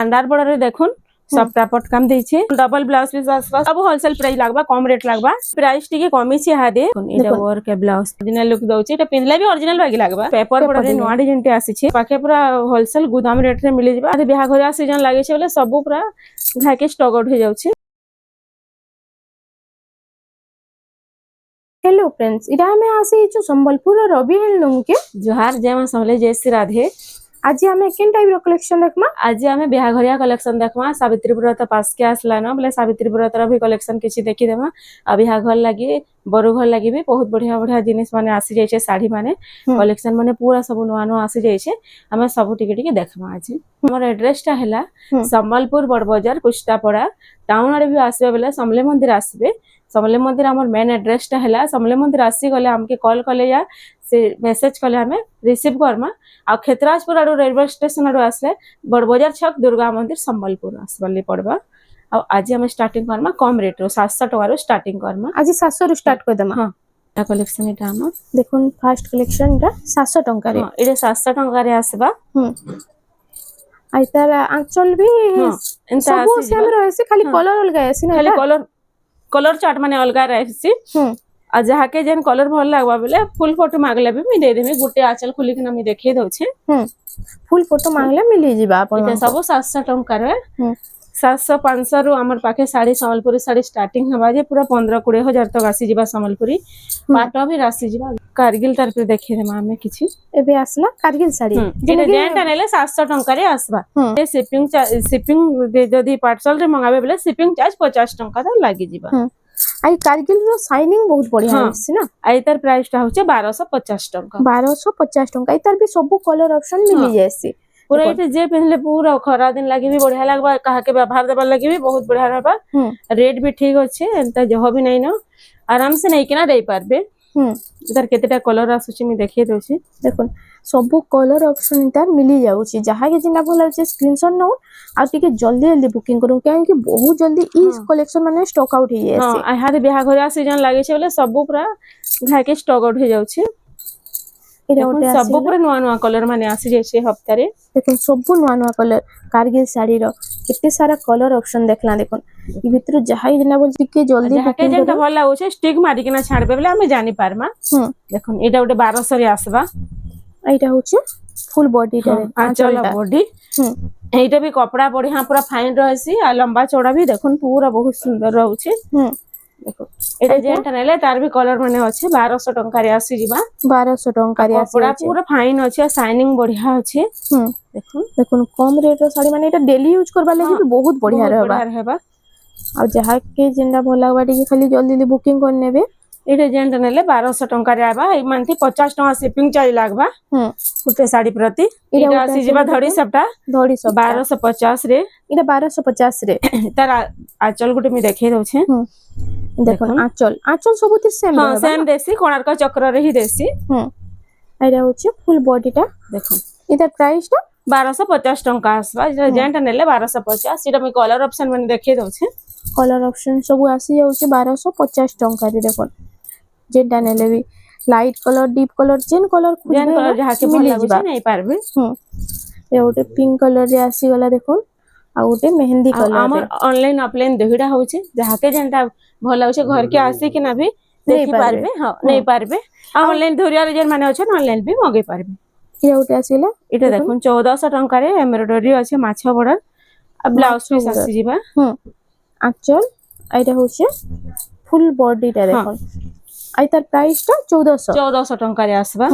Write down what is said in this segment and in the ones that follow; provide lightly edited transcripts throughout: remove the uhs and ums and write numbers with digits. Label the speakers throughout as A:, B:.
A: Under border रे देखुन सब टापट काम देछे डबल ब्लाउज पीस आसपास सब होलसेल प्राइस लागबा कम रेट लागबा प्राइस टिके कमी छे हादे एटा वर्क के ब्लाउज ओरिजिनल लुक दउचे एटा पिनले भी ओरिजिनल बागी लागबा पेपर बॉर्डर रे नोआ डिजाइन टे आसी छे पाखे पूरा होलसेल गोदाम रेट रे मिली जबा बियाह घरिया सीजन लागे छे बोले सब पूरा घाके स्टॉक आउट हो जाउछे।
B: हेलो फ्रेंड्स इटा हमें आसी छु संबलपुर रवि हैंडलूम के
A: जोहार जय मां समले जय श्री राधे।
B: आज हमें केन टाइप रो कलेक्शन देखमा
A: आज हमें बियाह घरिया कलेक्शन देखमा सावित्री व्रत पास के आसला न बोले सावित्री व्रत रो भी कलेक्शन किछि देखि देमा आ बियाह घर लागि बरु घर लागि भी बहुत बढ़िया बढ़िया जिनिस माने आसी जाय छे साड़ी माने कलेक्शन माने पूरा सब नुआ नुआ आसी जाय छे हमें सब टिके टिके देखमा आज हमर एड्रेस ता हैला संबलपुर बड़ बाजार कुष्टापड़ा टाउन रे भी आसीबे बेले समले मंदिर आसीबे समले मंदिर हमर मेन एड्रेस ता हैला समले मंदिर आसी गले हमके कॉल कले या से मेसेज कले हमें रिसीव करमा आ खेतराजपुर आडो रेलवे स्टेशन आडो आसले बड़ बाजार छक दुर्गा मंदिर संबलपुर आसबली पड़बा आ आज हम स्टार्टिंग करमा कम रेट रो 700 टका रो स्टार्टिंग करमा आज 700 रो स्टार्ट कर देमा। हां ता कलेक्शन एटा हम
B: देखुन फर्स्ट कलेक्शन ता 700 टका रे
A: एटा 700 टका रे आसबा
B: आई तार आंचल भी सब सेम रहसी खाली कलर अलगा आसी ना
A: खाली कलर चार्ट माने अलगा रहसी आ जहा के जेन कलर भल लागबा बेले फुल फोटो मागले भी मी दे देमी गुटे आंचल खुली के ना मी देखे दउ छे
B: फुल फोटो मांगले मिली जिबा आपण
A: एटा सब 700 टका रे 700 500 रु हमर पाखे साड़ी संबलपुरी साड़ी स्टार्टिंग हवा जे पूरा 15-20 हजार तक आसी जिबा संबलपुरी पाटो भी रासी जिबा कारगिल तरफ देखे रे मामे किछि
B: एबे आसला कारगिल साड़ी
A: जेने जेंटा नेले 700 टका रे आसबा ए शिपिंग जदी पार्सल रे मंगाबे बेले शिपिंग चार्ज 50 टका ता लागी जिबा
B: आई कारगिल रो शाइनिंग बहुत बढ़िया है ना
A: आई तार प्राइस ता होचे 1250 टका
B: 1250 टका आई तार भी सब कलर ऑप्शन मिली जायसी
A: पूरा इते जे पहनले पूरा खरा दिन लागि भी बढ़िया लागबा कहा के व्यवहार देबा लागि भी बहुत बढ़िया रहबा रेट भी ठीक होचे एंता जह भी नै न आराम से नै केना दे पारबे इधर केतेटा कलर आसुची मी देखिए दोची
B: देखुन सब कलर ऑप्शन इधर मिली जाउची जहा के जिना भल होचे स्क्रीनशॉट न आ टिके जल्दी जल्दी बुकिंग करू काहे कि बहुत जल्दी ई कलेक्शन माने स्टॉक आउट हो जायसी
A: हां आहार बियाह घरिया सीजन लागे छे बोले सब पूरा घा के स्टॉक आउट हो जाउची सब पूरा नुआ नुआ कलर माने आसी जाय छे हफ्ता रे
B: देखुन सब नुआ नुआ कलर कारगिल साड़ी रो कितने सारा कलर ऑप्शन देखला देखुन ई भीतर जहाई जिना बोल टिके जल्दी
A: के जेंटा भल लागो छे स्टिक मारी के ना छाड़बे बेले हमें जानि पारमा देखुन एटा उटे 1200 रे आसबा
B: एटा होचे फुल बॉडी रे
A: आंचल बॉडी एटा भी कपड़ा बढ़िया पूरा फाइन रहसी आ लंबा चौड़ा भी देखुन पूरा बहुत सुंदर रहउछे देखो एटा जेंटा नेले तार भी कलर माने अछि 1200 टका रे आसी जिबा
B: 1200 टका रे आसी
A: कपड़ा पूरा फाइन अछि शाइनिंग बढ़िया अछि देखुन
B: देखुन कम रेट रो साड़ी माने एटा डेली यूज करबा लागि भी बहुत बढ़िया रहबा आ जहा के जिंदा भल लागबा टिके खाली जल्दी जल्दी बुकिंग कर नेबे
A: एटा जेंटा नेले 1200 टका रे आबा ए मानती 50 टका शिपिंग चार्ज लागबा उते साड़ी प्रति एटा आसी जिबा धड़ी सबटा 1250 रे
B: एटा 1250 रे
A: तार आंचल गुटे मी देखे दउ छे
B: देखो आंचल आंचल सबुति सेम
A: हां सेम देसी कोणार्क चक्र रे ही देसी
B: एटा होचे फुल बॉडी ता देखो इधर प्राइस ता
A: 1250 टका आसबा जेंटा नेले 1250 एटा मी कलर ऑप्शन माने देखे दउ छे
B: कलर ऑप्शन सब आसी जाउचे 1250 टका रे देखो जेंटा नेले भी लाइट कलर डीप कलर जेन कलर
A: जहा के मिली जिबा नै पारबे
B: ए ओटे पिंक कलर रे आसी गला देखो आ ओटे मेहंदी कलर
A: हमर ऑनलाइन ऑफलाइन देहिडा होचे जहा के जेंटा भल होचे घर के आसी कि ना भी देखि पारबे हां नै पारबे ऑनलाइन धोरिया रे जेन माने होचे ऑनलाइन भी मगे पारबे
B: ए ओटे आसीला
A: एटा देखुन 1400 टका रे एम्ब्रॉयडरी अछि माछा बॉर्डर आ ब्लाउज पीस आसी जिबा
B: आंचल एटा होचे फुल बॉडी ता देखो आई तार प्राइस ता 1400
A: टका रे आसबा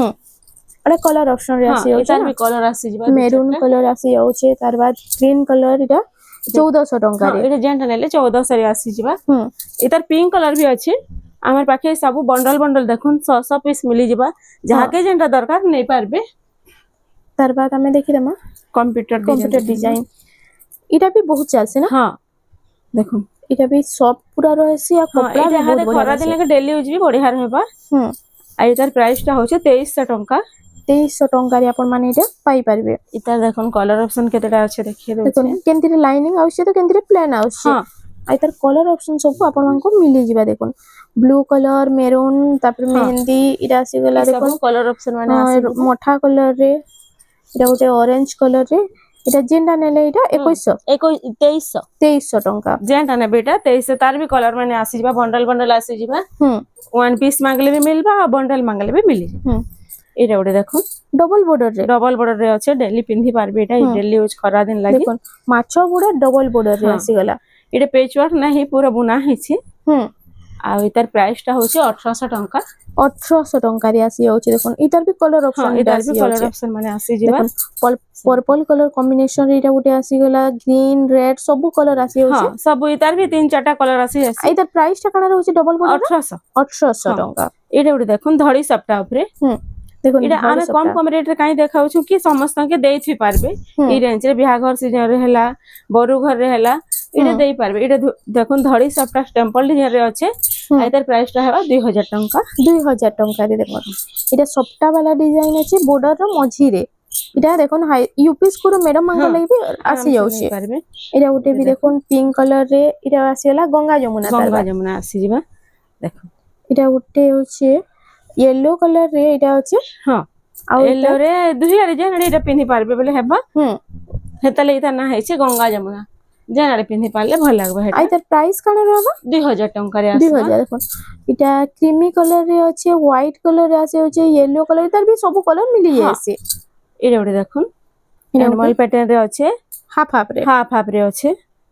B: अरे कलर ऑप्शन रे आसी
A: एटा भी कलर आसी जिबा
B: मेरून कलर आसी जाउचे तार बाद ग्रीन कलर इटा 1400 टका रे
A: एटा जेंटा नेले 1400 रे आसी जिबा एटार पिंक कलर भी अछि हमर पाखे सब बंडल बंडल देखुन 100 पीस मिली जिबा जहा के जेंटा दरकार नै पारबे
B: तार बाद हमें देखि रमा कंप्यूटर डिजाइन इटा भी बहुत चलसे ना हां देखो इटा भी सब पूरा रहसी आ कपड़ा भी बहुत
A: खरा दिन के डेली यूज भी बढ़िया रहबा आ इतार प्राइस ता होचे 2300 टका
B: 2300 टका रे आपण माने इटा पाई परबे
A: इतार देखन कलर ऑप्शन केतेटा अछि देखिए दो
B: केनतिरे लाइनिंग आवश्य तो केनतिरे प्लेन आवश्य आ इतार कलर ऑप्शन सब आपण को मिली जिबा देखन ब्लू कलर मेरून तापर मेहंदी इरा आसी गला देखन
A: कलर ऑप्शन माने
B: मोठा कलर रे इरा गोटे ऑरेंज कलर रे এটা যেটা নেলে এটা 2100
A: 2300
B: 2300 টঙ্কা
A: যেটা নেবে এটা 2300 তার भी कलर माने आसी जिबा बंडल आसी जिबा वन पीस मांगले भी मिलबा और बंडल मांगले भी मिली এটা ওটা দেখুন
B: ডবল বর্ডর
A: রে আছে ডেলি পিন্ধি পারবে এটা ডেলি ইউজ করা দিন লাগি
B: দেখুন মাছ গুড়া ডবল বর্ডর রে আসি গলা
A: এটা পেচ ওয়ার্ক নাই পুরা বুনা ହେଇଛି ଆଉ ଏତାର ପ୍ରାଇସ୍ ଟା ହଉଛି 1800 ଟଙ୍କା
B: 1800 ଟଙ୍କା ରେ ଆସି ଯାଉଛି ଦେଖୁন ଏଟାର ବି କଲର ଅପସନ
A: ଏଟାର ବି କଲର ଅପସନ ମାନେ ଆସି ଯିବା
B: पर्पल कलर कॉम्बिनेशन रे एटा गुटे आसी गला ग्रीन रेड सब कलर आसी होछि
A: हां सब इतार भी 3-4टा कलर आसी जासी
B: एटा प्राइस टा कना रहउछि डबल बॉर्डर 1800 टंका
A: एटा गुटे देखुन धड़ी सप्ता ऊपर
B: देखुन
A: एटा आमे कम रेट रे काई देखाउछु कि समस्त के देई थी पारबे ई रेंज रे बिहा घर सीजन रे हैला बरु घर रे हैला एटा देई पारबे एटा देखुन धड़ी सप्ता स्टेम्पल डिजाइन रे अछि एतार प्राइस टा हेबा 2000 टंका
B: 2000 टंका रे देखो एटा सप्ता वाला डिजाइन अछि बॉर्डर रो मझी रे এটা দেখুন यूपी स्कूल मैडम मांग লাগি भी आसी যাଉଛି এটা উঠে भी দেখুন পিঙ্ক কালার রে এটা আসিলা গঙ্গা যমুনা
A: আসি ଯିବା দেখো
B: এটা উঠে হচ্ছে येलो कलर रे এটা হচ্ছে
A: हां आ येलो रे दुही रे जेन এটা পিন্ধি পারবে বলে হেবা হেতালে ইতা না হইছে গঙ্গা যমুনা जेन रे পিন্ধি পারলে ভাল লাগবে হেটা
B: আই তার প্রাইস কানা रहबा
A: 2000 টঙ্কা রে আসবা
B: 2000 দেখুন এটা ক্রিমি কালার রে আছে হোয়াইট কালার রে আছে হচ্ছে येलो कलर তার भी सब कलर मिली जायছে
A: এটা ওটা দেখুন নরমাল প্যাটার্ন রে আছে
B: হাফ হাফ
A: রে আছে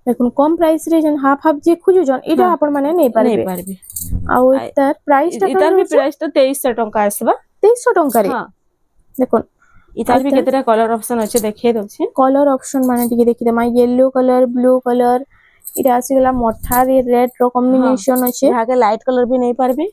B: দেখুন কম প্রাইস রে যেন হাফ হাফ যে খুঁজুজন এটা আপন মানে নেই পারবে আর তার প্রাইস টা
A: এটার भी প্রাইস তো 2300 টাকা আসবা
B: 2300 টাকা রে দেখুন
A: এটার भी কেতেটা কলর অপশন আছে দেখিয়ে দউছি
B: কলর অপশন মানে টিকে দেখি দেমা येलो कलर ब्लू कलर এটা আসিগলা মঠা রে রেড র কম্বিনেশন আছে
A: আগে লাইট কলর भी নেই পারবে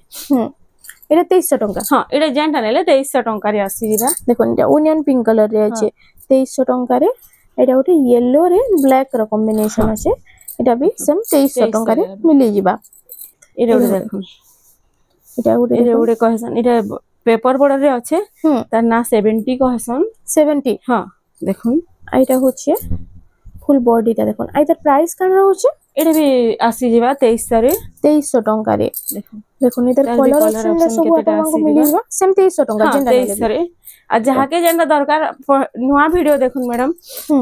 B: এটা 2300 টাকা
A: হ্যাঁ এটা যেনটা নেলে 2300 টাকা রে আসি দিবা
B: দেখুন এটা অনিয়ন পিঙ্ক কালার রে আছে 2300 টাকা রে এটা ওটা येलो রে ব্ল্যাক র কম্বিনেশন আছে এটা भी সেম 2300 টাকা রে মিলি ଯିবা
A: এটা ওটা দেখুন
B: এটা
A: ওটা কহসন এটা পেপার বর্ডার রে আছে তার না 70 কহসন
B: 70
A: হ্যাঁ দেখুন
B: এটা হচ্ছে ফুল বডিটা দেখুন আইতার প্রাইস কানা হচ্ছে
A: এটা भी আসি ଯିବା
B: 2300 টাকা রে দেখুন এটার কলর অপশন রে সব আপনাଙ୍କୁ মিলিবা সেম 2300 টাকা যেটা
A: 2300 রে আর যাহাকে যেটা দরকার নয়া ভিডিও দেখুন ম্যাডাম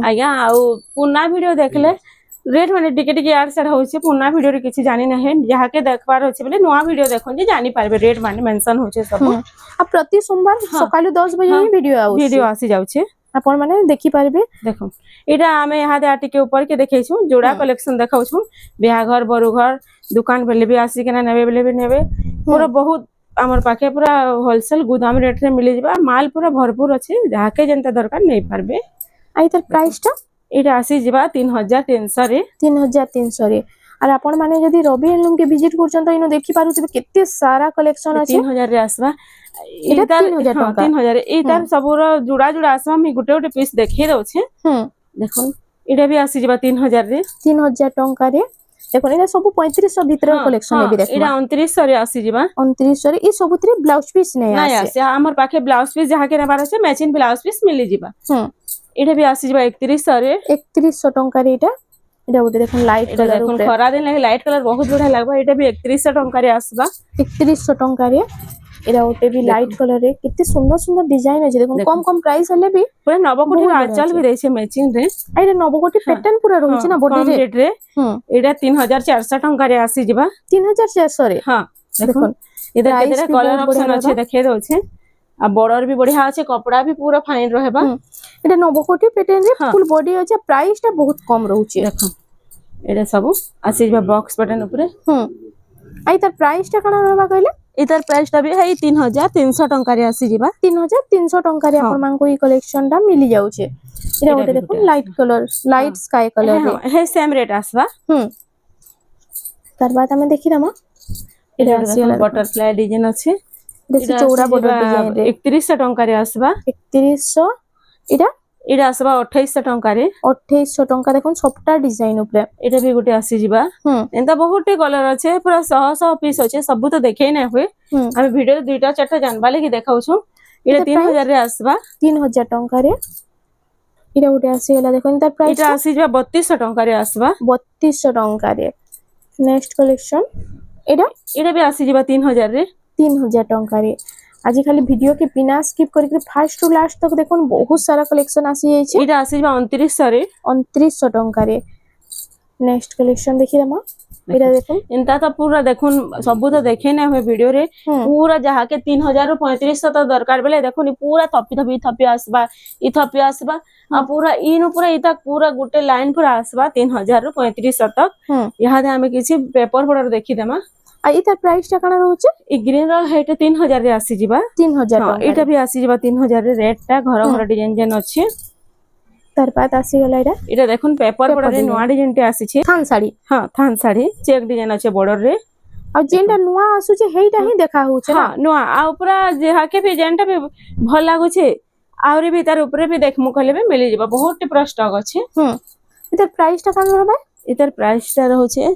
A: আজ্ঞা আউ পুনা ভিডিও দেখলে रेट माने टिके टिके यार सर होছে পুনা ভিডিও রে কিছু জানি না হে যাহাকে দেখবার আছে বলে নয়া ভিডিও দেখুন যে জানি পারবে রেট মানে মেনশন होছে सब
B: आ प्रति सोमवार सकाळु 10 बजे ही वीडियो
A: आसी जाउछे
B: आपण माने देखि पारबे
A: देखो एटा हमें यहाँ दे टिके ऊपर के देखैछु जोड़ा कलेक्शन देखाउछु बिहा घर बरु घर दुकान बेले भी आसी केना नेबे बेले भी नेबे पूरा बहुत हमर पाखे पूरा होलसेल गोदाम रेट रे मिली जिबा माल पूरा भरपूर अछि जाके जनता दरकार नै पारबे
B: आइ तर प्राइस टा
A: এটা আসি ଯିବା 3300 রে
B: 3300 রে আর আপন মানে যদি রবি এন্ডলুম কে ভিজিট করছন তো ইনো দেখি পারুতিবে কেতে সারা কালেকশন আছে
A: 3000 রে আসবা
B: এটা 3000 টাকা
A: 3000 রে এইটার সবুর জুড়া জুড়া আসবা আমি গুটে গুটে পিস দেখিয়ে দউছে দেখুন এটা भी আসি ଯିବା 3000 রে
B: 3000 টাকা রে দেখুন এটা সব 3500 ভিতর কালেকশন নেবি দেখুন
A: এটা 2900 রে আসি ଯିବା
B: 2900 রে এই সবুতরে ব্লাউজ পিস নাই
A: আসে আমার পাখে ব্লাউজ পিস যাহাকে নেবার আছে ম্যাচিং ব্লাউজ পিস মিলি ଯିବା এটা भी আসি ଯିବା 3100 রে
B: 3100 টাকা রে এটা ওটা দেখুন লাইট কালার
A: দেখুন খরা দিন লাগে লাইট কালার বহুত বড়িয়া লাগবা এটা भी 3100 টাকা রে আসবা
B: 3100 টাকা রে এটা ওটা भी লাইট কালার রে কেতে সুন্দর সুন্দর ডিজাইন আছে দেখুন কম কম প্রাইস হলে भी
A: পুরো নবকোটি আঁচল भी দেইছে ম্যাচিং রে
B: আইরে নবকোটি প্যাটার্ন পুরো রହୁଛି না বডি
A: রে এটা 3400 টাকা রে আসি ଯିବା
B: 3400 রে
A: हां দেখুন এটা কেতেটা কলর অপশন আছে দেখিয়ে দউছে आ बॉर्डर भी बढ़िया আছে कपड़ा भी पूरा फाइन रहबा
B: এটা নবকোটি প্যাটার্ন রে ফুল বডি আছে প্রাইসটা বহুত কম রହୁଛି
A: দেখো এটা সব আসি ଯିବା বক্স প্যাটার্ন উপরে
B: আই তার প্রাইসটা কানা रहबा কইলে
A: এটার প্রাইসটা भी হেই 3300 টাকা রে আসি ଯିବା
B: 3300 টাকা রে আপন মানকো এই কালেকশনটা মিলি যাଉଛି এটা ওটা দেখুন light colour light sky colour রে
A: হে সেম রেট আসবা
B: তার বাদ আমি দেখি রামা
A: এটা আসি বাটারফ্লাই ডিজাইন আছে
B: দেখি চৌড়া বর্ডর ডিজাইন রে
A: 3100 টাকা রে আসবা
B: 3100 এটা
A: এটা আসবা 2800 টাকা রে
B: 2800 টাকা দেখুন সবটা ডিজাইন উপরে
A: এটা भी গুটে আসি ଯିବା এন্তা বহুতটি কলর আছে পুরা 100 পিস আছে সব তো দেখাই না হয় আমি ভিডিও দুইটা চারটা জানবা লাগি দেখাউछु এটা 3000 রে আসবা
B: 3000 টাকা রে এটা উঠে আসি গলা দেখুন তার প্রাইস
A: এটা আসি ଯିବା 3200 টাকা রে আসবা
B: 3200 টাকা রে নেক্সট কালেকশন এটা
A: এটা भी আসি ଯିବା 3000 রে
B: 3000 টাকা রে आज खाली वीडियो के बिना स्किप करके फास्ट टू लास्ट तक देखो बहुत सारा कलेक्शन आसी जाइए
A: एटा आसीबा 2900 रे
B: 2900 टंका रे नेक्स्ट कलेक्शन देखिए दमा एटा देखो
A: इनता तो पूरा देखुन सब तो देखे ना हमें वीडियो रे पूरा जहा के 3000 रु 3500 तक दरकार बेले देखुन पूरा थपी आसबा इ थपी आसबा आ पूरा इनु पूरा इता पूरा गुटे लाइन पूरा आसबा 3000 रु 3500 तक यहाँ दे हमें किसी पेपर बॉर्डर देखि देमा
B: आ इतार प्राइस टा काना रहउचे
A: इ ग्रीन रो हेटे 3000 रे आसी जिबा
B: 3000
A: हां एटा भी आसी जिबा 3000 रे रेट टा घर घर डिजाइन जेन अछि
B: तार बाद आसी गला
A: एटा देखुन पेपर बॉर्डर रे नवा डिजाइन टे आसी छे
B: थान साड़ी
A: हां थान साड़ी चेक डिजाइन अछि बॉर्डर रे
B: आ जेंटा नुआ आसु छे हेइटा ही देखा होचे
A: हां नुआ आ ऊपर जेहा के भी जेंटा भी भल लागु छे आउरी भी तार ऊपर भी देखमु कहले भी मिली जिबा बहुत टिप्रा स्टॉक अछि
B: इतार प्राइस टा काना रहबा
A: इतार प्राइस टा रहउ छे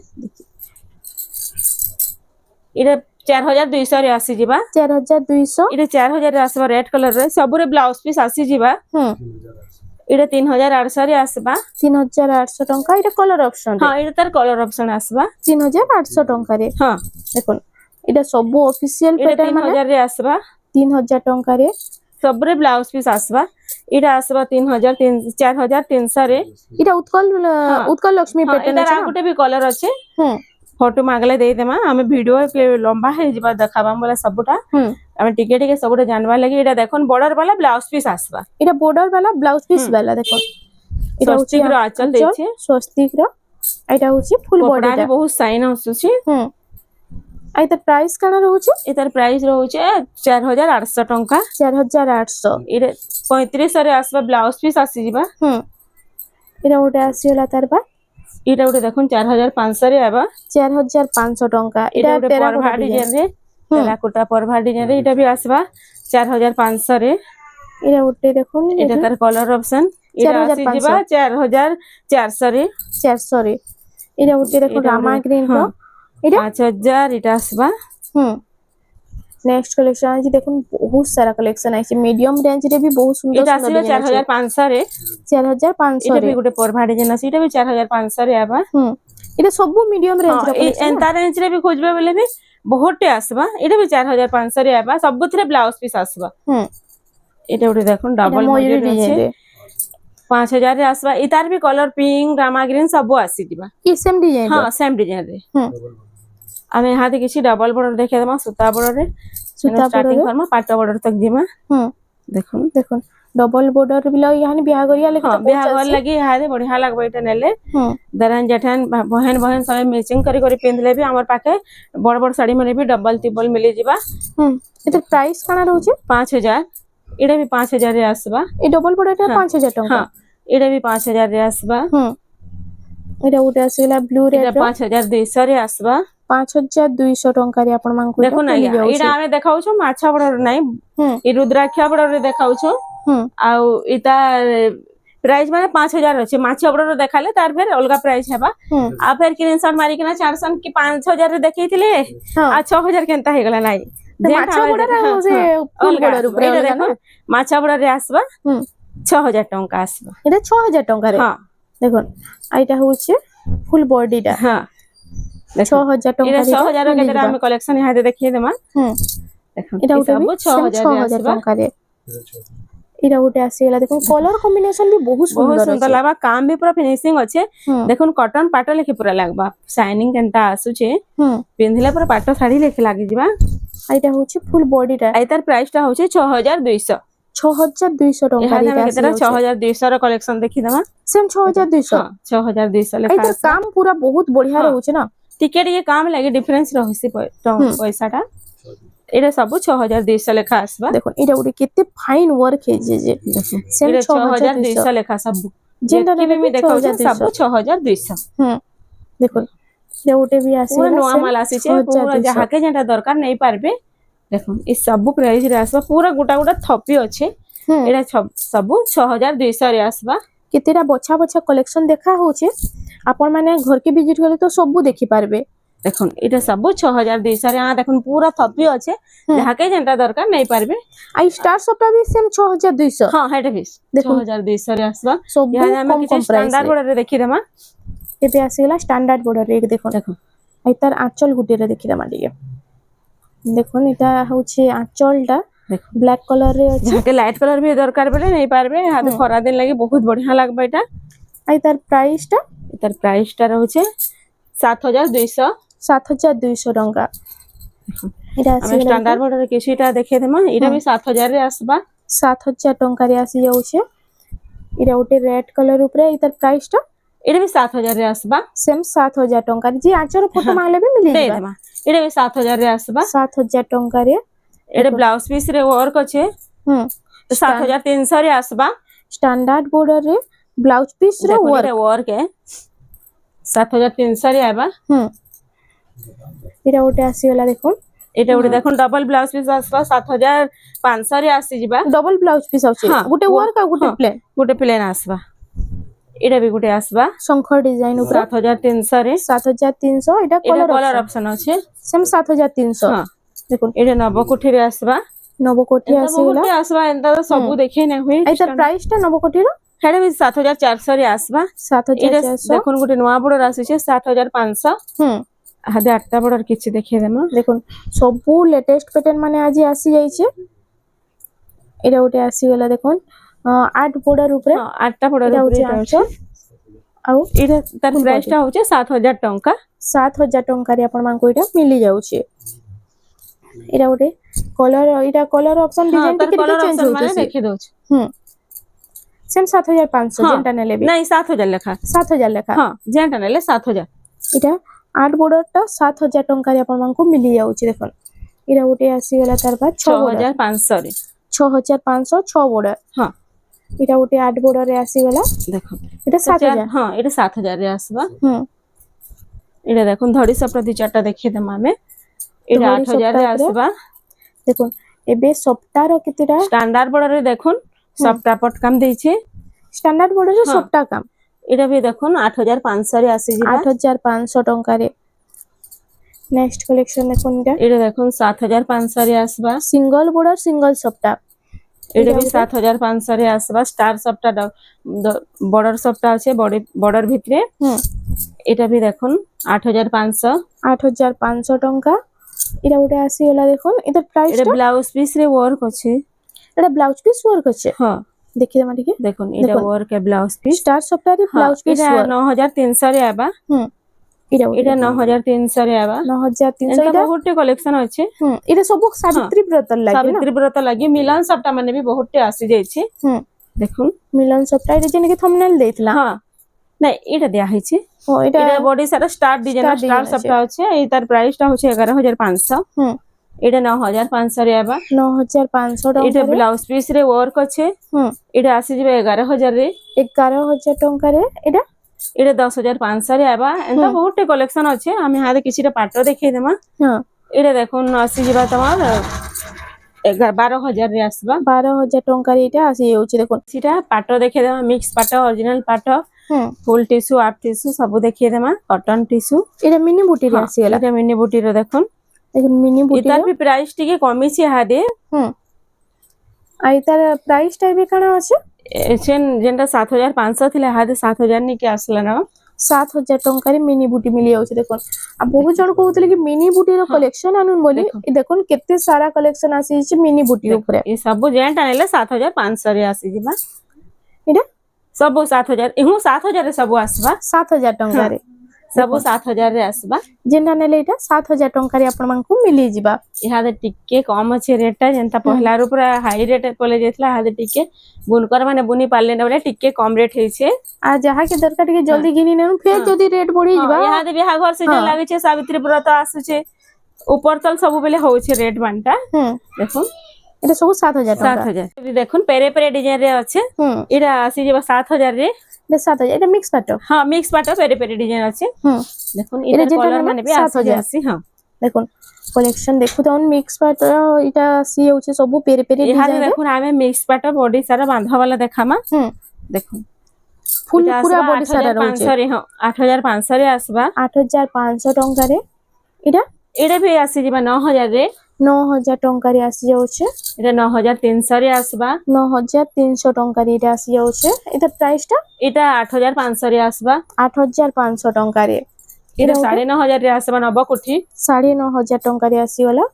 A: इरे 4200 रे आसी जिबा
B: 4200
A: इरे 4000 रे आसबा रेड कलर रे सब रे ब्लाउज पीस आसी जिबा इरे 3800 रे आसबा
B: 3800 टंका इरे कलर ऑप्शन
A: हां इरे तार कलर ऑप्शन आसबा
B: 3800 टंका रे
A: हां
B: देखो इटा सब ऑफिशियल
A: इरे
B: पैटर्न माने
A: 3000 रे आसबा
B: 3000 टंका रे
A: सब रे ब्लाउज पीस आसबा इरे आसबा 4300 रे
B: इटा उत्कल लक्ष्मी पैटर्न
A: इधर आ गुटे भी कलर अछि फोटो मागले दे देमा हमें वीडियो के लंबा है जिबा देखाबा बोला सबटा हमें टिके टिके सबटा जानवा लगी एटा देखन बॉर्डर वाला ब्लाउज पीस आसबा
B: इटा बॉर्डर वाला ब्लाउज पीस वाला देखो
A: इटा स्वस्तिक रो आंचल दे छे
B: स्वस्तिक रो एटा होची फुल बॉडी
A: कपड़ा बहुत साइन आसुची
B: आइतर प्राइस काना रहउची
A: इतर प्राइस रहउचे 4800 टंका
B: 4800
A: इरे 3500 रे आसबा ब्लाउज पीस आसी जिबा
B: इरा ओटे आसीला तार बा
A: इटा उठे देखुन 4500 रे आबा
B: 4500 टंका
A: इटा उठे परभा डिजाइन रे तेराकोटा परभा डिजाइन रे इटा भी आसबा 4500 रे
B: इरा उठे देखुन
A: इटा तार कलर ऑप्शन इटा आसी जिबा 4400 रे
B: 400 रे इरा उठे देखो रामा ग्रीन रो
A: इटा 5000 इटा आसबा
B: नेक्स्ट कलेक्शन आज देखुन बहुत सारा कलेक्शन आइছে मीडियम रेंज रे भी बहुत सुंदर
A: इटा आसी 4500 रे
B: 4500
A: इटा
B: रे
A: भी गुटे परभा डिजाइन आसी इटा भी 4500 रे आबा
B: इटा सब मीडियम रेंज रे
A: एंता रेंज रे भी खोजबे बोले भी बहुत टे आसबा इटा भी 4500 रे आबा सब थरे ब्लाउज पीस आसबा इटा उठे देखुन डबल मयूरी डिजाइन रे 5000 रे आसबा इतार भी कलर पिंक रामा ग्रीन सब आसी दिबा
B: ई सेम डिजाइन
A: हां सेम डिजाइन रे हमें यहाँ दे किसी डबल बॉर्डर देखे दमा सूता बॉर्डर रे सूता स्टार्टिंग फरमा पाटा बॉर्डर तक दिमा देखुन
B: देखुन डबल बॉर्डर बिला यहाँ बियाह करिया लेके
A: तो बियाह कर लगी यहाँ दे बढ़िया लागबो इटा नेले दरन जेठन बहन बहन सब मैचिंग करी करी पिंधले भी हमर पाके बड़ बड़ साड़ी माने भी डबल टिबल मिली जिबा
B: एते प्राइस काना रहउचे
A: 5000 इडे भी 5000 रे आसबा
B: ए डबल बॉर्डर 5000 टंका
A: हां इडे भी 5000 रे आसबा
B: एटा उटे आसीला ब्लू रे
A: 5200 रे आसबा
B: 5200 टंका रे आपण मांको
A: देखो ना इडा हमें देखाउ छ माछा बॉर्डर नाही ई रुद्राक्षा बॉर्डर रे देखाउ छ आ इता प्राइस माने 5000 अछि माछा बॉर्डर देखाले तार फिर अलगा प्राइस हेबा आ फिर स्क्रीनशॉट मारी के ना 400 की 5000 रे देखैथिले आ 6000 केनता हे गला नाही
B: माछा बॉर्डर से फुल बॉर्डर ऊपर
A: देखो माछा बॉर्डर रे आसबा 6000 टंका आसबा
B: एटा 6000 टंका रे हां देखो आइटा होचे फुल बॉडी दा हां 6000 टंका
A: रे 6000 के तेरा हम कलेक्शन यहाँ दे देखिए देमा देखो
B: एटा उठे 6000 टंका रे इरा उठे आसीला देखो कलर कॉम्बिनेशन भी बहुत सुंदर
A: लागबा काम भी पूरा फिनिशिंग अच्छे देखो कॉटन पाटो लेके पूरा लागबा शाइनिंग केनता आसु छे पिंधले पूरा पाटो साड़ी लेके लागी जिबा
B: आइटा होचे फुल बॉडी टा
A: आइतार प्राइस टा होचे 6200
B: टंका रे
A: केतरा 6200 रो कलेक्शन देखि दमा
B: सेम 6200
A: 6200 लेखा
B: आइता काम पूरा बहुत बढ़िया रहउचे ना
A: टिके टिके काम लागे डिफरेंस रहसी पैसा टा एटा सब 6200 लेखा आसबा
B: देखो एटा उडी केते फाइन वर्क है जे
A: सेम 6200 लेखा सब जेंटा भी देखौ सब 6200
B: देखो ये उटे भी आसी
A: पूरा नवा माल आसी छे पूरा जहा के जेंटा दरकार नहीं पारबे देखो ई सब प्राइस रे आसबा पूरा गोटा गोटा थपी अछि एटा सब 6200 रे आसबा
B: केतेरा बछा बछा कलेक्शन देखा होचे आपण माने घर के विजिट करे तो सब देखि पारबे
A: देखो इटा सब 6200 रे आ देखो पूरा थपी अछि जहा के जेंटा दरकार नहीं पारबे
B: आई स्टार सबटा भी सेम 6200
A: हां हेटा भी 6200 रे आसबा यहाँ हम किछ स्टैंडर्ड बॉर्डर रे देखि देमा
B: एबे आसीला स्टैंडर्ड बॉर्डर रे देखो
A: देखो
B: आई तार आंचल गुटे रे देखि देमा दिए देखो इटा होचे आंचल टा
A: देखो
B: ब्लैक कलर रे अछि
A: जहाँ के लाइट कलर भी दरकार बेले नहीं पारबे हाथ खरा दिन लगी बहुत बढ़िया लागबा एटा
B: आई तार प्राइस टा
A: तार प्राइस टा रहउचे 7200
B: 7200 टंका इटा
A: हमें
B: आसी
A: स्टैंडर्ड बॉर्डर किछिटा देखे देमा इटा भी 7000 रे आसबा
B: 7000 टंका रे आसी जाउछे इटा उटे रेड कलर ऊपर इतार प्राइस टा
A: इटा भी 7000 रे आसबा
B: सेम 7000 टंका जी आचर फोटो मांगले भी मिली
A: दे
B: जाबा
A: देमा इटा भी 7000 रे आसबा
B: 7000 टंका रे
A: एटा ब्लाउज पीस रे वर्क अच्छे 7300 रे आसबा
B: स्टैंडर्ड बॉर्डर रे ब्लाउज पीस रे
A: वर्क है 7300 रे आबा
B: इटा उटे आसी गला देखो
A: एटा उटे देखो डबल ब्लाउज पीस आसबा 7500 रे आसी जिबा
B: डबल ब्लाउज पीस आछे गुटे वर्क आ गुटे प्लेन
A: आसबा एटा भी गुटे आसबा
B: शंकर डिजाइन ऊपर
A: 7300 रे
B: 7300 एटा
A: कलर ऑप्शन अछि
B: सेम 7300
A: हां
B: देखो
A: एटा नवकोठी रे आसबा
B: नवकोठी आसी गला
A: आसबा एंता सब देखे नै हुई
B: एटा प्राइस टा नवकोठी रो
A: हेडे भी 7400 रे आसबा
B: 7400
A: देखो गुटे नवा बॉर्डर आसी छे 7500 हादे आठटा बॉर्डर किछि देखे देमा
B: देखो सबु लेटेस्ट पैटर्न माने आज आसी जाई छे एटा उटे आसी गला देखो आठ बॉर्डर ऊपर
A: आठटा बॉर्डर ऊपर अछि
B: आउ
A: इटा तार प्राइस टा होचे 7000 टंका
B: 7000 टंका रे आपण मानको इटा मिली जाउछे एटा उटे कलर ऑप्शन डिजाइन टिके चेंज होचे
A: देखि दोछ
B: सेम 7500 जेंटा नेले भी
A: नहीं 7000 लेखा
B: 7000 लेखा
A: हां जेंटा नेले 7000
B: इटा आठ बॉर्डर टा 7000 टंका रे आपण मानको मिली जाउछे देखन इरा उटे आसी गला तार बाद
A: 6500 रे
B: 6500 6 बॉर्डर
A: हां
B: इटा उटे आठ बॉर्डर रे आसी गला
A: देखो
B: इटा 7000
A: हां इटा 7000 रे आसबा इटा देखो धड़ी सब प्रति चारटा देखि दमा में इटा 8000 रे आसबा
B: देखो एबे सप्ताह रो कितिटा
A: स्टैंडर्ड बॉर्डर रे देखो सप्ताह पट काम देई छे
B: स्टैंडर्ड बॉर्डर रे सप्ताह काम
A: इटा भी देखो 8500 रे आसी जिबा
B: 8500 टंका रे नेक्स्ट कलेक्शन देखो
A: इटा देखो 7500 रे आसबा
B: सिंगल बॉर्डर सिंगल सप्ताह
A: इटा भी 7500 रे आसबा स्टार सप्ताह बॉर्डर सप्ताह আছে बॉर्डर भितरे এটা भी দেখুন
B: 8500 टंका এটা উঠে আসি গলা দেখুন এটা প্রাইস
A: এটা ব্লাউজ পিস রে ওয়ার্ক আছে
B: এটা ব্লাউজ পিস ওয়ার্ক আছে
A: হ্যাঁ
B: দেখি দমা ঠিক
A: দেখুন এটা ওয়ার্ক এ ব্লাউজ পিস
B: স্টার সপ্তাহ রে ব্লাউজ পিস
A: এটা 9300 রে আবা এটা 9300 রে আবা
B: 9300
A: এটা বহুতটি কালেকশন আছে
B: এটা সব সাবিত্রী ব্রত লাগি
A: সাবিত্রী ব্রত লাগি মিলন সপ্তাহ মানে भी বহুতটি আসি যাইছে দেখুন
B: মিলন সপ্তাহ এটা যেনে কি থম্বনেল দেইতলা
A: হ্যাঁ নাই এটা দেয়া হইছে
B: ও এটা
A: বডি সারা স্টার ডিজাইন স্টার সপ্তাহ আছে এই তার প্রাইস টা হচ্ছে 11500 এটা 9500 রে আবা
B: 9500 টাকা
A: এটা ব্লাউজ পিস রে ওয়ার্ক আছে এটা আসি যাবে 11000 রে
B: 11000 টাকা রে এটা
A: এটা 10500 রে আবা এন্তা বহুতটি কালেকশন আছে আমি হাতে কিছিটা পাটর দেখাই দেমা এটা দেখুন আসি যাবা তোমার 12000 রে আসবা
B: 12000 টাকা রে এটা আসি যাଉଛି দেখুন
A: সেটা পাটর দেখাই দেমা মিক্স পাট অরিজিনাল পাট ফুল টিস্যু আপ টিস্যু সব দেখিয়ে দেমা কটন টিস্যু
B: এটা মিনি বুটি রে আসি গলা
A: এটা মিনি বুটি রে দেখুন
B: দেখুন মিনি বুটি
A: এটার भी প্রাইস টিকে কমিছে হাদে
B: আই তার প্রাইস টা বি কানা আছে
A: এছেন যেটা 7500 থিলে হাদে 7000 নিকে আসলা না
B: 7000 টাকা রে মিনি বুটি মিলি যাଉଛି দেখুন আর বহু জন কହୁଥିଲେ কি মিনি বুটি র কলেকশন আনুন বলি দেখুন কেতে সারা কলেকশন আসি ছে মিনি বুটি উপরে
A: এই সব যেটা নেলে 7500 রে আসি জিবা
B: এটা
A: सब 7000 एहू 7000 रे सब आसबा
B: 7000 टंका रे
A: सब 7000 रे आसबा
B: जेना नेले एटा 7000 टंका रे आपण मानकु मिली जिबा
A: इहादे टिके कम अछि रेट ता जेंता पहला रो पूरा हाई रेट पले जेतला हादे टिके बुनकर माने बुनी पाले ने टिके कम रेट होई छे
B: आ जहा के दरकार टिके जल्दी गिनी नेनु फेर जदी रेट बढ़ी जिबा
A: इहादे बिहा घर सीजन लागे छे सावित्री व्रत आसु छे ऊपर तल सब बेले होय छे रेट बांटा देखो
B: এটা সব 7000 টাকা
A: 7000 দেখুন পেরে পেরে ডিজাইন রে আছে এটা আসি যেবা 7000 রে
B: এটা 7000 এটা মিক্স পাটো
A: হ্যাঁ মিক্স পাটো পেরে পেরে ডিজাইন আছে দেখুন এটা কলর মানে भी 7000 হ্যাঁ
B: দেখুন কালেকশন দেখু তো মিক্স পাটো এটা আসি হচ্ছে সব পেরে পেরে
A: ডিজাইন দেখুন আমি মিক্স পাটো বডি সারা বাঁধা वाला দেখামা দেখুন
B: ফুল পুরা বডি সারা রହୁছে
A: 8500 রে হ্যাঁ 8500 রে আসবা
B: 8500 টাকা রে এটা
A: এটা भी আসি যেবা 9000 রে
B: 9000 टंका रे आसी जाउछे
A: এটা 9300 রে আসবা
B: 9300 टंका रे এটা আসি যাउछे এটা প্রাইস টা
A: এটা 8500 রে আসবা
B: 8500 टंका रे
A: এটা 9500 রে আসবা নব কোঠি
B: 9500 टंका रे आसी वाला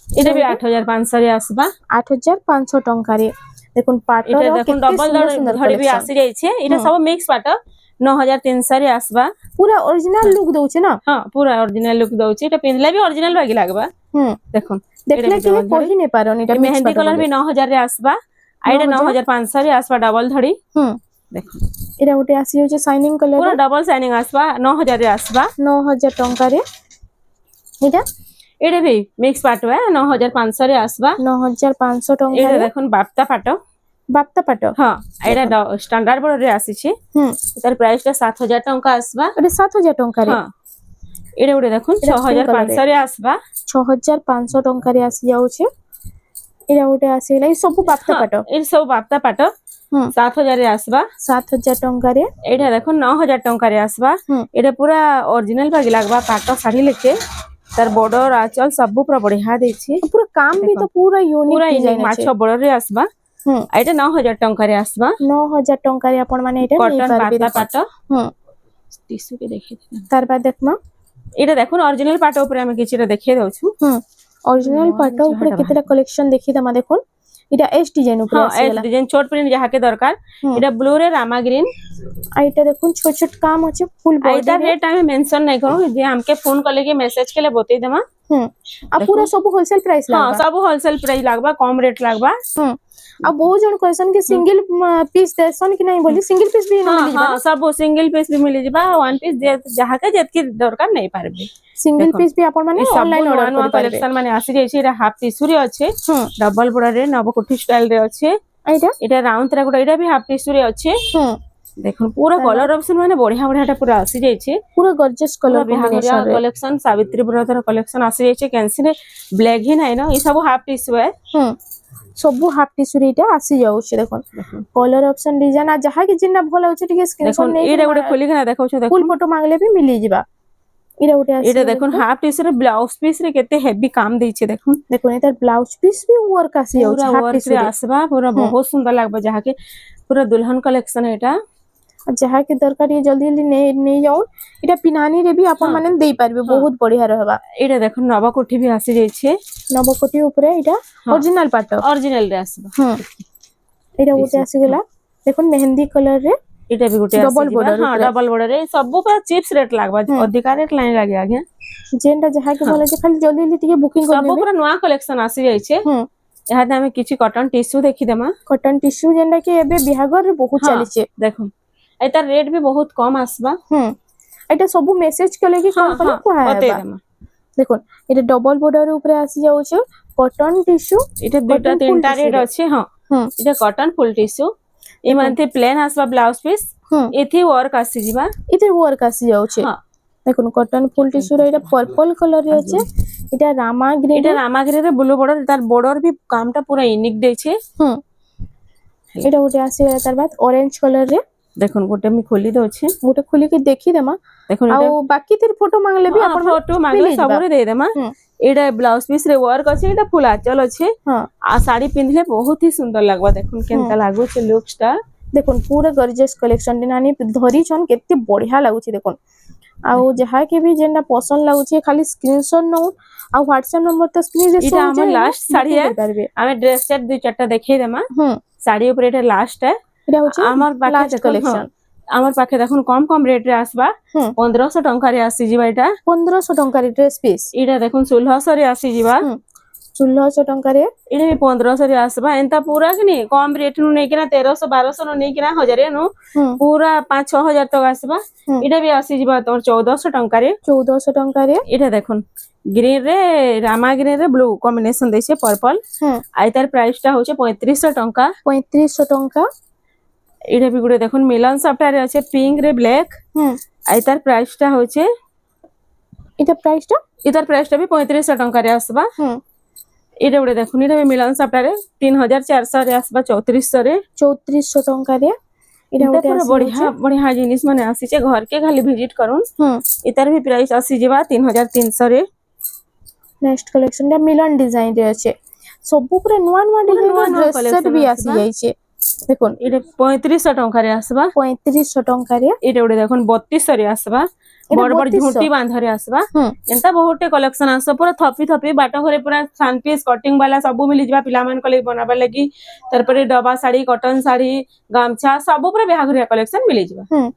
A: এটা ବି 8500 ରେ আসবা
B: 8500 ଟଙ୍କାରେ ଦେଖୁন ପାଟର
A: এটা দেখুন
B: କେତେ
A: ডবল
B: ସୁନ୍ଦର ସୁନ୍ଦର
A: ধড়ি ବି
B: collection।
A: আসি যাইছে এটা ସବୁ মিক্স পাট 9300 ରେ আসবা
B: ପୁରା original look ଦଉଛି ନା।
A: ହଁ ପୁରା অরিজিনাল লুক দଉଛି এটা পিনলে ବି অরিজিনাল লাগি লাগবা
B: ହୁଁ
A: দেখুন
B: ଦେଖିଲେ
A: এটা
B: କେହି କହି ନି ପାରନି
A: ଏ मेहंदी कलर भी 9000 ରେ আসবা আর এটা
B: 9000
A: 9500 ରେ আসবা ডবল ধড়ি
B: ହୁଁ
A: দেখুন
B: ଏଇଟା ଗୋଟେ ଆସି ଯାଉଛି ସାଇନିଂ କଲର
A: পুরা ডবল শাইনিং আসবা 9000 রে আসবা
B: 9000 ଟଙ୍କାରେ ଏଇଟା
A: এটা ବି মিক্স পাট है 9500 রে আসবা
B: 9500
A: এটা
B: ଟଙ୍କାରେ
A: দেখুন বাপ্তা পাট
B: ବାପ୍ତା ପାଟ
A: ହଁ এটা স্ট্যান্ডার্ড বর্ডর রে আসিছে
B: ହୁଁ
A: তার প্রাইসটা 7000 টঙ্কা আসবা
B: ଏଇଟା 7000 ଟଙ୍କାରେ
A: ହଁ এটা গুড়ে দেখুন
B: এটা pink
A: 6500 রে আসবা
B: 6500 ଟଙ୍କାରେ ଆସି ଯାଉଛି ଏଇଟା ଗୋଟେ ଆସିଗଲା ଏଇ ସବୁ ବାପ୍ତା ପାଟ
A: এই সব বাপ্তা পাট
B: ହୁଁ
A: 7000 রে আসবা
B: 7000 ଟଙ୍କାରେ
A: এটা দেখুন 9000 টঙ্কা রে আসবা
B: ହୁଁ
A: এটা পুরা অরিজিনাল বাগি লাগবা পাট শাড়ি লেখে তার বর্ডর আঁচল সবু পুরা বঢ়িয়া ଦେଇଛି
B: ପୁରା କାମ ବି ତ ପୁରା ୟୁନିକ୍
A: পুরা
B: ଡିଜାଇନ
A: মাছ
B: ଅଛି
A: বর্ডর রে আসবা
B: ହୁଁ
A: আর এটা 9000 টঙ্কা রে আসবা
B: 9000 ଟଙ୍କାରେ ଆପଣ ମାନେ ଏଇଟା
A: কটন
B: ନେଇପାରିବେ
A: বাপ্তা পাট
B: ହୁଁ
A: টিস্যু কে দেখিয়ে দিলাম
B: ତାର ବାଦ ଦେଖମା
A: এটা দেখুন অরিজিনাল পাট উপরে আমি কিছুটা দেখিয়ে দଉଛୁ
B: ହୁଁ ଅରିଜିନାଲ ପାଟ ଉପରେ କେତେଟା କଲେକ୍ସନ ଦେଖିଦମା ଦେଖୁন এটা এস ডিজাইন উপরে
A: হ্যাঁ এই
B: আসিগলা
A: ডিজাইন ছোট প্রিন্ট যাহাকে দরকার
B: হুম।
A: এটা ব্লু রে রামা গ্রিন
B: আর এটা দেখুন ছোট ছোট কাম আছে ফুল
A: এইটা
B: বডি
A: রেট আমি মেনশন নাই করু যে हमके फोन करले के मैसेज केले बतई देमा
B: হুম আর পুরা ସବୁ হোলসেল প্রাইস
A: हां
B: লাগবা
A: सब होलसेल प्राइस लागबा कम रेट लागबा
B: হুম আর বহু জন কইছন কি সিঙ্গেল পিস দেছন कि नहीं बोली सिंगल पीस भी
A: हां
B: मिल
A: हां सब सिंगल पीस भी मिली जिबा वन पीस जे जाहाके जेतकी दरकार नहीं पारबे
B: सिंगल
A: देखो,
B: पीस भी आपण माने
A: सब
B: ऑनलाइन
A: नवा
B: ऑर्डर
A: नवा
B: कर पारबे
A: कलेक्शन माने आसी जाइछि एटा हाफ टिश्यू रे अछि
B: হুম
A: डबल बॉर्डर रे नवकोठी स्टाइल रे अछि
B: এইটা
A: এটা রাউন্ড ত্রা গুড়া এটা भी हाफ टिश्यू रे अछि
B: হুম
A: দেখুন পুরা কলর অপশন মানে বঢ়িয়া বঢ়িয়াটা পুরা আসি যাইছে
B: পুরো গর্জিয়াস
A: कलर
B: कलर कॉम्बिनेशन रे
A: कलेक्शन सावित्री ब्रतर कलेक्शन आसी जाइছে कैंसी रे ब्लैक ही नाही ना ये सब हाफ टिश्यू है
B: হুম ସବୁ হাফ টিস্যু রে এটা আসি যাଉଛି দেখুন কলর অপশন ডিজাইন আর যাহা কি জিন্না ভাল হচ্ছে ঠিক স্ক্রিনশট
A: দেখুন
B: নেই
A: এটা গুড়ে খুলি কিনা দেখাউছো
B: ফুল
A: দেখুন
B: ফটো মাগলে भी मिली जिबा এটা ওটা আসি
A: এটা দেখুন হাফ টিশ্यू রে ব্লাউজ পিস রে কেতে হেভি কাম ଦେଇছে দেখুন
B: দেখুন এটার ব্লাউজ পিস भी वर्क আসি যাଉଛି
A: पूरा
B: হাফ
A: वर्क
B: টিস্যু
A: रे
B: রে
A: आसबा पूरा बहुत सुंदर लागबा जहाके पूरा दुल्हन कलेक्शन एटा
B: আর যাহা কি দরকার ये जल्दी जल्दी नहीं जाओ এটা পিনানি রে भी आपण माने देई पारबे बहुत बढ़िया रहबा
A: এটা দেখুন নবকোঠি भी आसी যাইছে
B: নবকোটি উপরে এটা অরিজিনাল পাট
A: অরিজিনাল রে আসবা
B: হুম এটা ওটা আসি গলা দেখুন মেহেন্দি কালার রে
A: এটা भी गोटे
B: Double
A: आसी
B: border
A: जिबा हां
B: उपरे।
A: डबल बॉर्डर रे सब पूरा चिप्स रेट लागबा अधिका रेट लाइन लागे आगे
B: जेनटा যাহা কি বলে যে খালি জলদি জলদি টিকে বুকিং
A: सब
B: করে
A: पूरा नया कलेक्शन आसी जाइছে
B: হুম
A: এহাতে আমি কিছু কটন টিস্যু দেখি দেমা
B: কটন টিস্যু যেনটা কি এবে বিহাগর রে বহুত
A: हाँ।
B: চালিছে
A: দেখুন এটার রেট भी बहुत कम আসবা
B: হুম এটা ସବୁ মেসেজ কলে কি কোন কোন কুহা
A: বতেই
B: হেবা
A: দেমা
B: দেখুন এটা ডবল বর্ডার উপরে আসি যাচ্ছে কটন টিস্যু
A: এটা দুইটা
B: Cotton full
A: তিনটা
B: tissue
A: রেট
B: রে।
A: আছে হ্যাঁ
B: হুম
A: এটা কটন ফুল টিস্যু এমানতে প্লেন আসবা ব্লাউজ পিস
B: হুম
A: এথি ওয়ার্ক আসি যিবা
B: এতে ওয়ার্ক আসি যাচ্ছে
A: হ্যাঁ
B: দেখুন কটন ফুল টিস্যু রে এটা পার্পল কালার রে আছে এটা রামা গ্রিন
A: এটা রামাগিরিরে ব্লু বর্ডর তার বর্ডর भी কামটা পুরা ইউনিক ଦେଇছে
B: হুম এটা ওটা আসি গলা তার বাদ অরেঞ্জ কালার রে
A: দেখুন গোটে আমি খোলি দଉଛି
B: গোটে খুলিকি দেখি দেমা
A: দেখুন
B: ଆଉ
A: এটা
B: ବାକି तिर फोटो मांगले भी आपण
A: ফটো মাগলে
B: মিলিଯିବା।
A: সবরে দেই দেমা
B: হুম
A: এটা ব্লাউজ পিস রে ওয়ার্ক আছে এটা ফুল আঁচল আছে
B: হ্যাঁ
A: आ साड़ी पिंधले बहुत ही सुंदर लागबा देखुन केनता लागुছে লুকসটা
B: দেখুন পুরা গর্জিয়াস কলেকশন নানি ধরি ছন কেতে বঢ়িয়া লাগুছি দেখুন ଆଉ ଯାହା के भी जेना पसंद लाଗୁଛି खाली स्क्रीनशॉट नौ ଆଉ WhatsApp नंबर तो स्क्रीन रे
A: এটা আমার লাস্ট শাড়ি
B: পারবে
A: আমি ড্রেস সেট দুই চারটা দেখাই দেমা
B: হুম
A: শাড়ি উপরে এটা লাস্ট
B: এটা হচ্ছে
A: আমার পাখে
B: লাস্ট
A: দেখুন
B: কালেকশন
A: আমার পাখে দেখুন কম কম রেট রে আসবা
B: হুম
A: 1500 টঙ্কা রে আসি যিবা এটা
B: 1500 ଟଙ୍କାର ଡ୍ରେସ ପିସ୍
A: এটা দেখুন 1600 রে আসি যিবা
B: হুম 1600 ଟଙ୍କାରେ
A: এটা भी 1500 রে আসবা এন্তা পুরা কি নি কম রেট নু নেই কিনা 1300 1200 নু নেই কিনা 1000 নু
B: ହୁଁ
A: পুরা 5-6000 তক আসবা
B: হুম
A: এটা भी আসি যিবা তোর 1400 টঙ্কা রে
B: 1400 ଟଙ୍କାରେ
A: এটা দেখুন গ্রিন রে রামা গ্রিন রে ব্লু কম্বিনেশন দেইছে পার্পল
B: ହୁଁ
A: আর তার প্রাইসটা হচ্ছে 3500 টঙ্কা
B: 3500 ଟଙ୍କା
A: এটা भी গুড়ে দেখুন মিলন সফটওয়্যার আছে পিঙ্ক রে ব্ল্যাক
B: ହୁଁ
A: আর তার প্রাইসটা হচ্ছে
B: এটা প্রাইসটা
A: এটার প্রাইসটা भी 3500 টঙ্কা রে আসবা
B: ହୁଁ
A: এটা গুড়ে দেখুন এটা भी মিলন সফটওয়্যার 3400 রে আসবা 3400 রে
B: 3400 ଟଙ୍କାରେ এটা
A: এটা
B: ଗୋଟେ
A: পুরো
B: আসি
A: বঢ়িয়া বঢ়িয়া জিনিস মানে আসিছে ঘর কে খালি ভিজিট করুন
B: ହୁଁ
A: এটার भी প্রাইস আসি যিবা 3300 রে
B: नेक्स्ट कलेक्शन টা মিলন ডিজাইন রে আছে ସବୁ পুরা নয়া নয়া ডিজাইন
A: ନୂଆ ନୂଆ
B: ড্রেস সেট
A: collection
B: भी
A: ଆସିବା।
B: আসি যাইছে দেখুন
A: এটা 3500 টঙ্কা রে আসবা
B: 3500 ଟଙ୍କାରେ
A: এটা গুড়ে দেখুন 3200 রে আসবা
B: এটা
A: बड़ बड़
B: 3200
A: झूठी बांधरे आसबा
B: हम्म।
A: एंता बहुते कलेक्शन आस पूरा थपी थपी बाट घरे पूरा सान पीस कटिंग वाला सब मिल जिबा पिला मान को बनाबा लगी तरपरे डबा साड़ी कॉटन साड़ी गामछा सब पूरा बिहाघरिया कलेक्शन मिल जिबा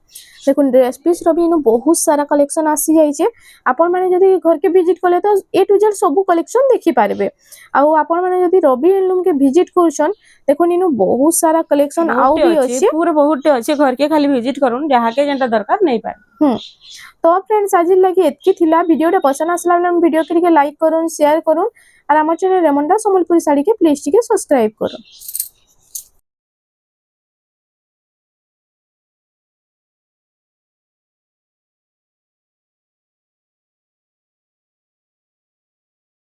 B: देखुन ड्रेस पीस रो भी इनु बहुत सारा कलेक्शन आसी जाइछे आपण माने जदी घर के विजिट करले तो ए टू जेड सब कलेक्शन देखि पारबे आ आपण माने जदी रवि हैंडलूम के विजिट करछन देखुन इनु बहुत सारा कलेक्शन आउ भी अछि
A: पूरा बहुत अच्छे घर के खाली विजिट करूँ जहाँ के जेंटा दरकार नहीं पाए
B: तो फ्रेंड्स आज लगी एतकी थिला वीडियो पसंद आसला वीडियो के लाइक करूँ शेयर करूँ और आम चैनल रेमंडा संबलपुरी साड़ी के प्लीज टिके सब्सक्राइब करूँ।